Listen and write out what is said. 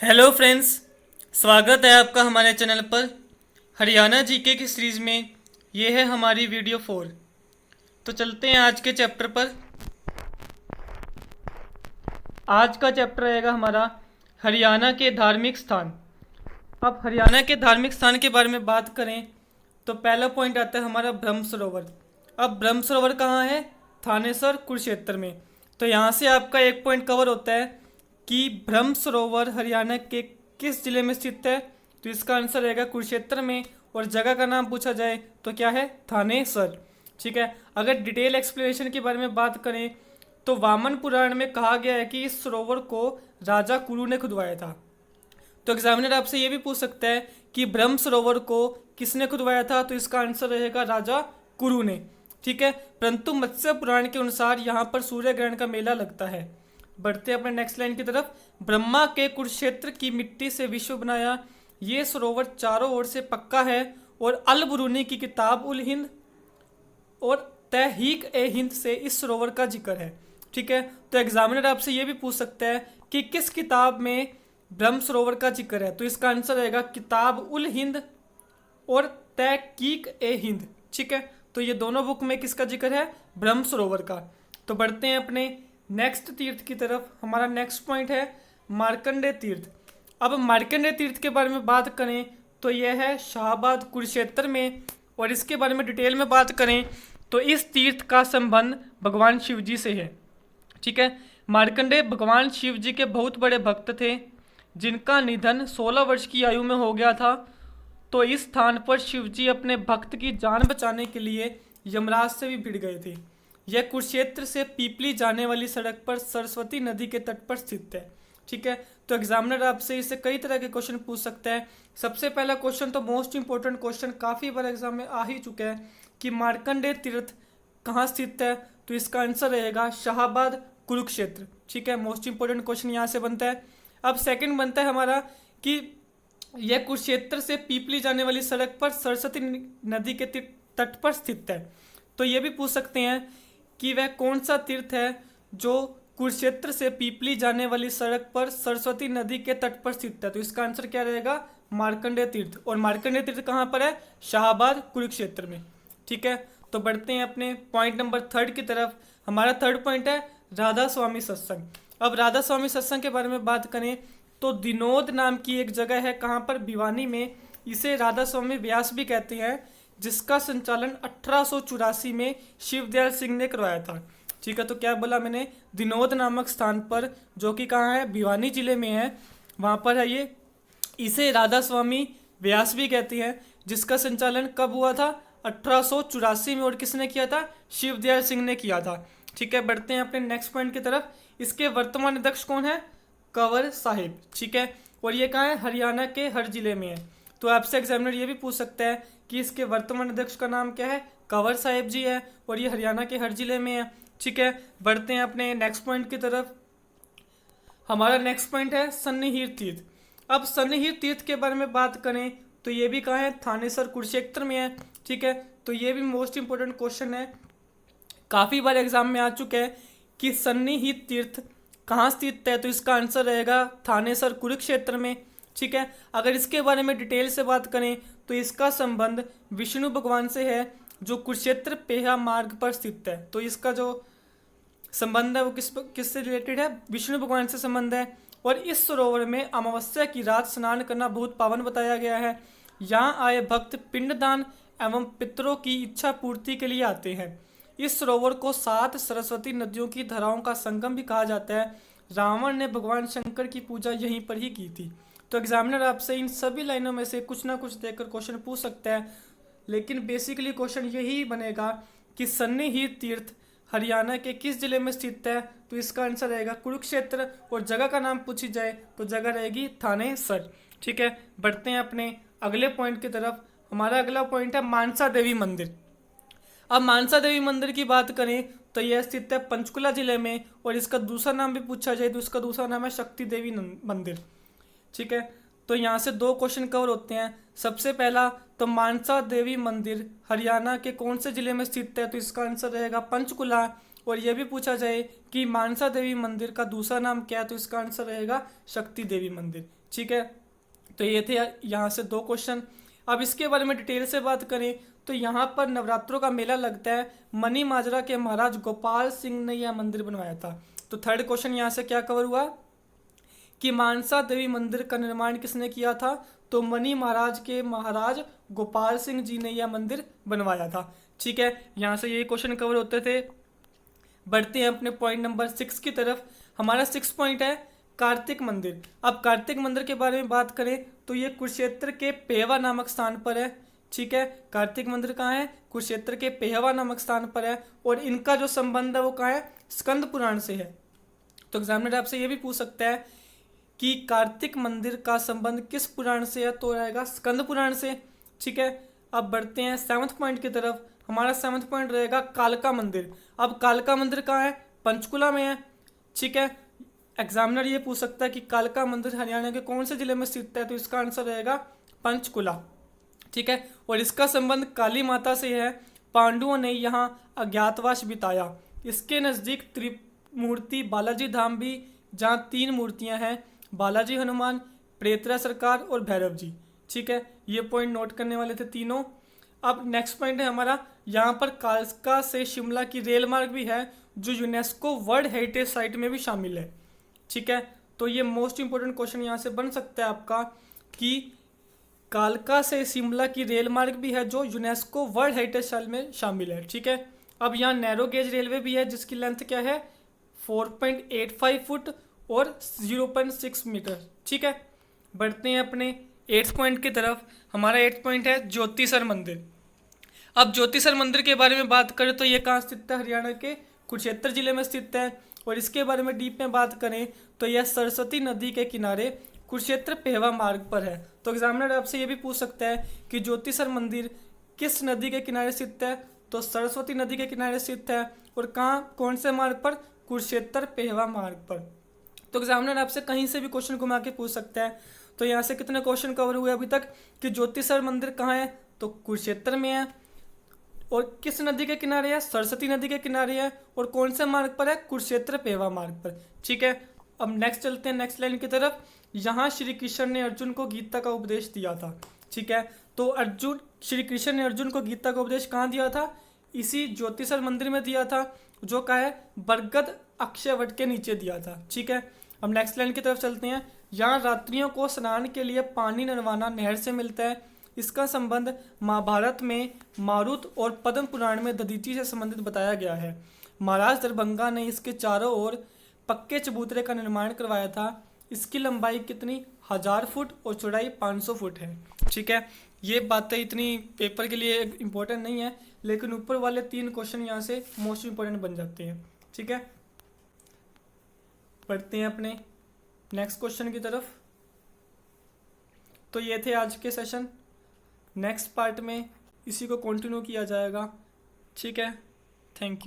Hello friends, स्वागत है आपका हमारे चैनल पर। हरियाणा जीके की सीरीज में ये है हमारी वीडियो 4। तो चलते हैं आज के चैप्टर पर। आज का चैप्टर रहेगा हमारा हरियाणा के धार्मिक स्थान। अब हरियाणा के धार्मिक स्थान के बारे में बात करें तो पहला पॉइंट आता है हमारा ब्रह्म सरोवर। अब ब्रह्म सरोवर कहाँ है? थानेसर कुरुक्षेत्र में। तो यहाँ से आपका एक पॉइंट कवर होता है कि ब्रह्म सरोवर हरियाणा के किस जिले में स्थित है। तो इसका आंसर रहेगा कुरुक्षेत्र में। और जगह का नाम पूछा जाए तो क्या है? थानेसर। ठीक है। अगर डिटेल एक्सप्लेनेशन के बारे में बात करें तो वामन पुराण में कहा गया है कि इस सरोवर को राजा कुरु ने खुदवाया था। तो एग्जामिनर आपसे ये भी पूछ सकता है कि ब्रह्म सरोवर को किसने खुदवाया था। तो इसका आंसर रहेगा राजा कुरु ने। ठीक है। परंतु मत्स्य पुराण के अनुसार यहाँ पर सूर्य ग्रहण का मेला लगता है। बढ़ते अपने नेक्स्ट लाइन की तरफ। ब्रह्मा के कुरुक्षेत्र की मिट्टी से विश्व बनाया, ये सरोवर चारों ओर से पक्का है। और अल बरूनी की किताब उल हिंद और तहहीक ए हिंद से इस सरोवर का जिक्र है। ठीक है। तो एग्जामिनर आपसे ये भी पूछ सकता है कि किस किताब में ब्रह्म सरोवर का जिक्र है। तो इसका आंसर रहेगा किताब उल हिंद और तहकीक ए हिंद। ठीक है। तो ये दोनों बुक में किसका जिक्र है? ब्रह्म सरोवर का। तो बढ़ते हैं अपने नेक्स्ट तीर्थ की तरफ। हमारा नेक्स्ट पॉइंट है मार्कंडेय तीर्थ। अब मार्कंडेय तीर्थ के बारे में बात करें तो यह है शाहबाद कुरुक्षेत्र में। और इसके बारे में डिटेल में बात करें तो इस तीर्थ का संबंध भगवान शिव जी से है। ठीक है। मार्कंडेय भगवान शिव जी के बहुत बड़े भक्त थे, जिनका निधन 16 वर्ष की आयु में हो गया था। तो इस स्थान पर शिव जी अपने भक्त की जान बचाने के लिए यमराज से भी भिड़ गए थे। यह कुरुक्षेत्र से पीपली जाने वाली सड़क पर सरस्वती नदी के तट पर स्थित है। ठीक है। तो एग्जामिनर आपसे इससे कई तरह के क्वेश्चन पूछ सकता है। सबसे पहला क्वेश्चन तो मोस्ट इंपॉर्टेंट क्वेश्चन काफ़ी बार एग्जाम में आ ही चुका है कि मार्कंडेय तीर्थ कहाँ स्थित है। तो इसका आंसर रहेगा शाहबाद कुरुक्षेत्र। ठीक है। मोस्ट इंपॉर्टेंट क्वेश्चन यहाँ से बनता है। अब सेकंड बनता है हमारा कि यह कुरुक्षेत्र से पीपली जाने वाली सड़क पर सरस्वती नदी के तट पर स्थित है। तो ये भी पूछ सकते हैं कि वह कौन सा तीर्थ है जो कुरुक्षेत्र से पीपली जाने वाली सड़क पर सरस्वती नदी के तट पर स्थित है। तो इसका आंसर क्या रहेगा? मार्कंडेय तीर्थ। और मार्कंडेय तीर्थ कहाँ पर है? शाहबाद कुरुक्षेत्र में। ठीक है। तो बढ़ते हैं अपने पॉइंट नंबर 3 की तरफ। हमारा थर्ड पॉइंट है राधा स्वामी सत्संग। अब राधा स्वामी सत्संग के बारे में बात करें तो दिनोद नाम की एक जगह है, कहाँ पर? भिवानी में। इसे राधा स्वामी व्यास भी कहते हैं, जिसका संचालन 1884 में शिवदयाल सिंह ने करवाया था। ठीक है। तो क्या बोला मैंने? दिनोद नामक स्थान पर, जो कि कहाँ है? भिवानी जिले में है, वहाँ पर है ये। इसे राधा स्वामी व्यास भी कहती हैं, जिसका संचालन कब हुआ था? 1884 में। और किसने किया था? शिवदयाल सिंह ने किया था। ठीक है। बढ़ते हैं अपने नेक्स्ट पॉइंट की तरफ। इसके वर्तमान अध्यक्ष कौन है? कंवर साहिब। ठीक है। और ये कहाँ है? हरियाणा के हर जिले में है। तो आपसे एग्जामिनर ये भी पूछ सकता है कि इसके वर्तमान अध्यक्ष का नाम क्या है? कंवर साहिब जी है। और ये हरियाणा के हर जिले में है। ठीक है। बढ़ते हैं अपने नेक्स्ट पॉइंट की तरफ। हमारा नेक्स्ट पॉइंट है सन्निहिर तीर्थ। अब सन्निहिर तीर्थ के बारे में बात करें तो ये भी कहाँ है? थानेसर कुरुक्षेत्र में है। ठीक है। तो ये भी मोस्ट इंपोर्टेंट क्वेश्चन है, काफ़ी बार एग्जाम में आ चुका है कि सन्निहित तीर्थ कहाँ स्थित है। तो इसका आंसर रहेगा थानेसर कुरुक्षेत्र में। ठीक है। अगर इसके बारे में डिटेल से बात करें तो इसका संबंध विष्णु भगवान से है, जो कुरुक्षेत्र पेहा मार्ग पर स्थित है। तो इसका जो संबंध है वो किससे रिलेटेड है? विष्णु भगवान से संबंध है। और इस सरोवर में अमावस्या की रात स्नान करना बहुत पावन बताया गया है। यहाँ आए भक्त पिंडदान एवं पितरों की इच्छा पूर्ति के लिए आते हैं। इस सरोवर को 7 सरस्वती नदियों की धाराओं का संगम भी कहा जाता है। रावण ने भगवान शंकर की पूजा यहीं पर ही की थी। तो एग्जामिनर आपसे इन सभी लाइनों में से कुछ ना कुछ देकर क्वेश्चन पूछ सकता है, लेकिन बेसिकली क्वेश्चन यही बनेगा कि सन्निहित तीर्थ हरियाणा के किस जिले में स्थित है। तो इसका आंसर रहेगा कुरुक्षेत्र। और जगह का नाम पूछी जाए तो जगह रहेगी थानेसर। ठीक है। बढ़ते हैं अपने अगले पॉइंट की तरफ। हमारा अगला पॉइंट है मानसा देवी मंदिर। अब मानसा देवी मंदिर की बात करें तो यह स्थित है पंचकुला जिले में। और इसका दूसरा नाम भी पूछा जाए तो इसका दूसरा नाम है शक्ति देवी मंदिर। ठीक है। तो यहाँ से 2 क्वेश्चन कवर होते हैं। सबसे पहला तो मानसा देवी मंदिर हरियाणा के कौन से जिले में स्थित है। तो इसका आंसर रहेगा पंचकुला। और यह भी पूछा जाए कि मानसा देवी मंदिर का दूसरा नाम क्या है। तो इसका आंसर रहेगा शक्ति देवी मंदिर। ठीक है, तो ये थे यहाँ से 2 क्वेश्चन। अब इसके बारे में डिटेल से बात करें तो यहाँ पर नवरात्रों का मेला लगता है, मनी माजरा के महाराज गोपाल सिंह ने यह मंदिर बनवाया था। तो थर्ड क्वेश्चन यहाँ से क्या कवर हुआ कि मानसा देवी मंदिर का निर्माण किसने किया था, तो मनी महाराज के महाराज गोपाल सिंह जी ने यह मंदिर बनवाया था। ठीक है, यहाँ से ये क्वेश्चन कवर होते थे। बढ़ते हैं अपने पॉइंट नंबर 6 की तरफ। हमारा 6 पॉइंट है कार्तिक मंदिर। अब कार्तिक मंदिर के बारे में बात करें तो ये कुरुक्षेत्र के पेहवा नामक स्थान पर है। ठीक है, कार्तिक मंदिर कहाँ है, कुरुक्षेत्र के पेहवा नामक स्थान पर है, और इनका जो संबंध है वो कहाँ है, स्कंद पुराण से है। तो एग्जामिनर आपसे ये भी पूछ सकता है कि कार्तिक मंदिर का संबंध किस पुराण से है, तो रहेगा स्कंद पुराण से। ठीक है, अब बढ़ते हैं 7th पॉइंट की तरफ। हमारा 7th पॉइंट रहेगा कालका मंदिर। अब कालका मंदिर कहाँ है, पंचकुला में है। ठीक है, एग्जामिनर ये पूछ सकता है कि कालका मंदिर हरियाणा के कौन से जिले में स्थित है, तो इसका आंसर रहेगा पंचकुला। ठीक है, और इसका संबंध काली माता से है। पांडवों ने यहाँ अज्ञातवास बिताया। इसके नज़दीक त्रिमूर्ति बालाजी धाम भी, जहाँ 3 मूर्तियाँ हैं, बालाजी हनुमान, प्रेतरा सरकार और भैरव जी। ठीक है, ये पॉइंट नोट करने वाले थे तीनों। अब नेक्स्ट पॉइंट है हमारा, यहाँ पर कालका से शिमला की रेल मार्ग भी है, जो यूनेस्को वर्ल्ड हेरिटेज साइट में भी शामिल है। ठीक है, तो ये मोस्ट इंपोर्टेंट क्वेश्चन यहाँ से बन सकता है आपका कि कालका से शिमला की रेल मार्ग भी है, जो यूनेस्को वर्ल्ड हेरिटेज साइट में शामिल है। ठीक है, अब यहाँ नैरो गेज रेलवे भी है, जिसकी लेंथ क्या है, 4.85 फुट और 0.6 मीटर। ठीक है, बढ़ते हैं अपने 8th पॉइंट की तरफ। हमारा 8th पॉइंट है ज्योतिसर मंदिर। अब ज्योतिसर मंदिर के बारे में बात करें तो ये कहाँ स्थित है, हरियाणा के कुरुक्षेत्र जिले में स्थित है। और इसके बारे में डीप में बात करें तो यह सरस्वती नदी के किनारे कुरुक्षेत्र पेहवा मार्ग पर है। तो एग्जामिनर आपसे ये भी पूछ सकता है कि ज्योतिसर मंदिर किस नदी के किनारे स्थित है, तो सरस्वती नदी के किनारे स्थित है, और कहाँ, कौन से मार्ग पर, कुरुक्षेत्र पेहवा मार्ग पर। तो एग्जामिनर आपसे कहीं से भी क्वेश्चन घुमा के पूछ सकता है। तो यहाँ से कितने क्वेश्चन कवर हुए अभी तक कि ज्योतिसर मंदिर कहाँ है, तो कुरुक्षेत्र में है, और किस नदी के किनारे है, सरस्वती नदी के किनारे है, और कौन से मार्ग पर है, कुरुक्षेत्र पेहवा मार्ग पर। ठीक है, अब नेक्स्ट चलते हैं नेक्स्ट लाइन की तरफ। यहाँ श्री कृष्ण ने अर्जुन को गीता का उपदेश दिया था। ठीक है, तो श्री कृष्ण ने अर्जुन को गीता का उपदेश कहाँ दिया था, इसी ज्योतिसर मंदिर में दिया था, जो का है बरगद अक्षय वट के नीचे दिया था। ठीक है, अब नेक्स्ट लाइन की तरफ चलते हैं। यहाँ रात्रियों को स्नान के लिए पानी नरवाना नहर से मिलता है। इसका संबंध महाभारत में मारुत और पद्म पुराण में दधीचि से संबंधित बताया गया है। महाराज दरभंगा ने इसके चारों ओर पक्के चबूतरे का निर्माण करवाया था। इसकी लंबाई कितनी, 1000 फुट, और चौड़ाई 500 फुट है। ठीक है, ये बातें इतनी पेपर के लिए इम्पोर्टेंट नहीं है, लेकिन ऊपर वाले 3 क्वेश्चन यहाँ से मोस्ट इम्पोर्टेंट बन जाते हैं। ठीक है, पढ़ते हैं अपने नेक्स्ट क्वेश्चन की तरफ। तो ये थे आज के सेशन। नेक्स्ट पार्ट में इसी को कंटिन्यू किया जाएगा। ठीक है, थैंक यू।